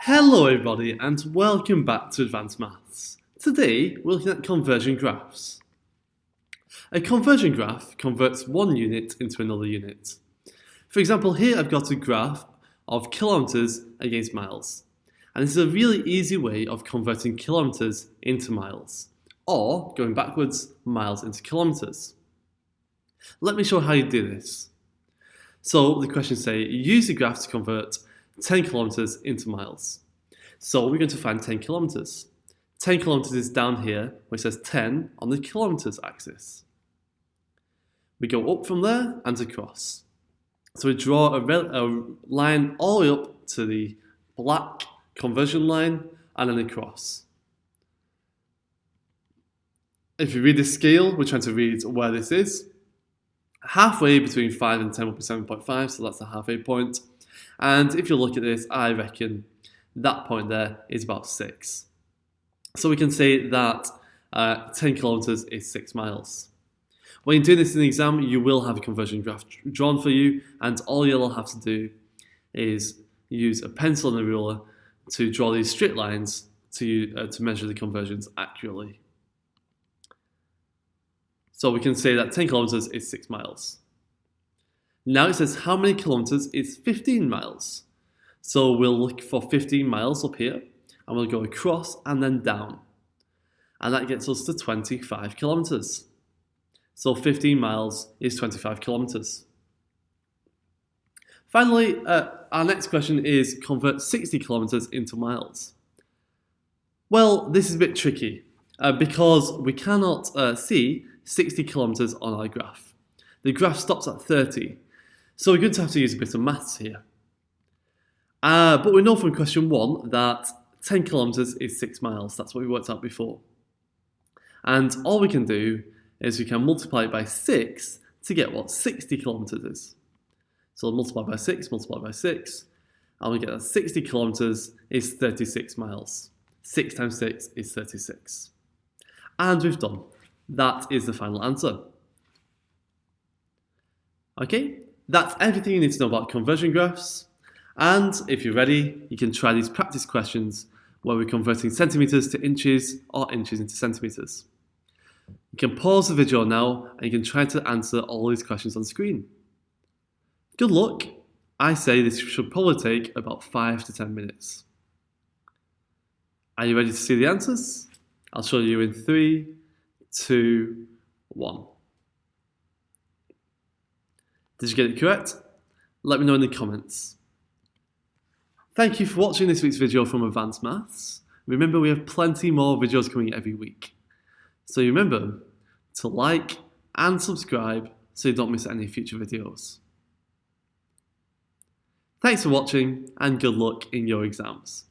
Hello everybody and welcome back to Advanced Maths. Today we're looking at conversion graphs. A conversion graph converts one unit into another unit. For example, here I've got a graph of kilometres against miles. And this is a really easy way of converting kilometres into miles, or going backwards, miles into kilometres. Let me show how you do this. So the questions say, use the graph to convert 10 kilometres into miles. So we're going to find 10 kilometres. 10 kilometres is down here where it says 10 on the kilometres axis. We go up from there and across. So we draw a line all the way up to the black conversion line and then across. If you read the scale, we're trying to read where this is. Halfway between 5 and 10 will be 7.5, so that's the halfway point. And if you look at this, I reckon that point there is about 6. So we can say that 10 kilometres is 6 miles. When you're doing this in the exam, you will have a conversion graph drawn for you, and all you'll have to do is use a pencil and a ruler to draw these straight lines to measure the conversions accurately. So we can say that 10 kilometres is 6 miles. Now it says how many kilometres is 15 miles. So we'll look for 15 miles up here, and we'll go across and then down. And that gets us to 25 kilometres. So 15 miles is 25 kilometres. Finally, our next question is convert 60 kilometres into miles. Well, this is a bit tricky because we cannot see 60 kilometres on our graph. The graph stops at 30. So we're going to have to use a bit of maths here. But we know from question 1 that 10 kilometres is 6 miles. That's what we worked out before. And all we can do is we can multiply it by 6 to get what 60 kilometres is. So we'll multiply by 6, and we get that 60 kilometres is 36 miles. 6 times 6 is 36. And we've done. That is the final answer. Okay? That's everything you need to know about conversion graphs. And if you're ready, you can try these practice questions where we're converting centimetres to inches or inches into centimetres. You can pause the video now and you can try to answer all these questions on screen. Good luck. I say this should probably take about 5 to 10 minutes. Are you ready to see the answers? I'll show you in 3, 2, 1. Did you get it correct? Let me know in the comments. Thank you for watching this week's video from Advanced Maths. Remember, we have plenty more videos coming every week. So remember to like and subscribe so you don't miss any future videos. Thanks for watching and good luck in your exams.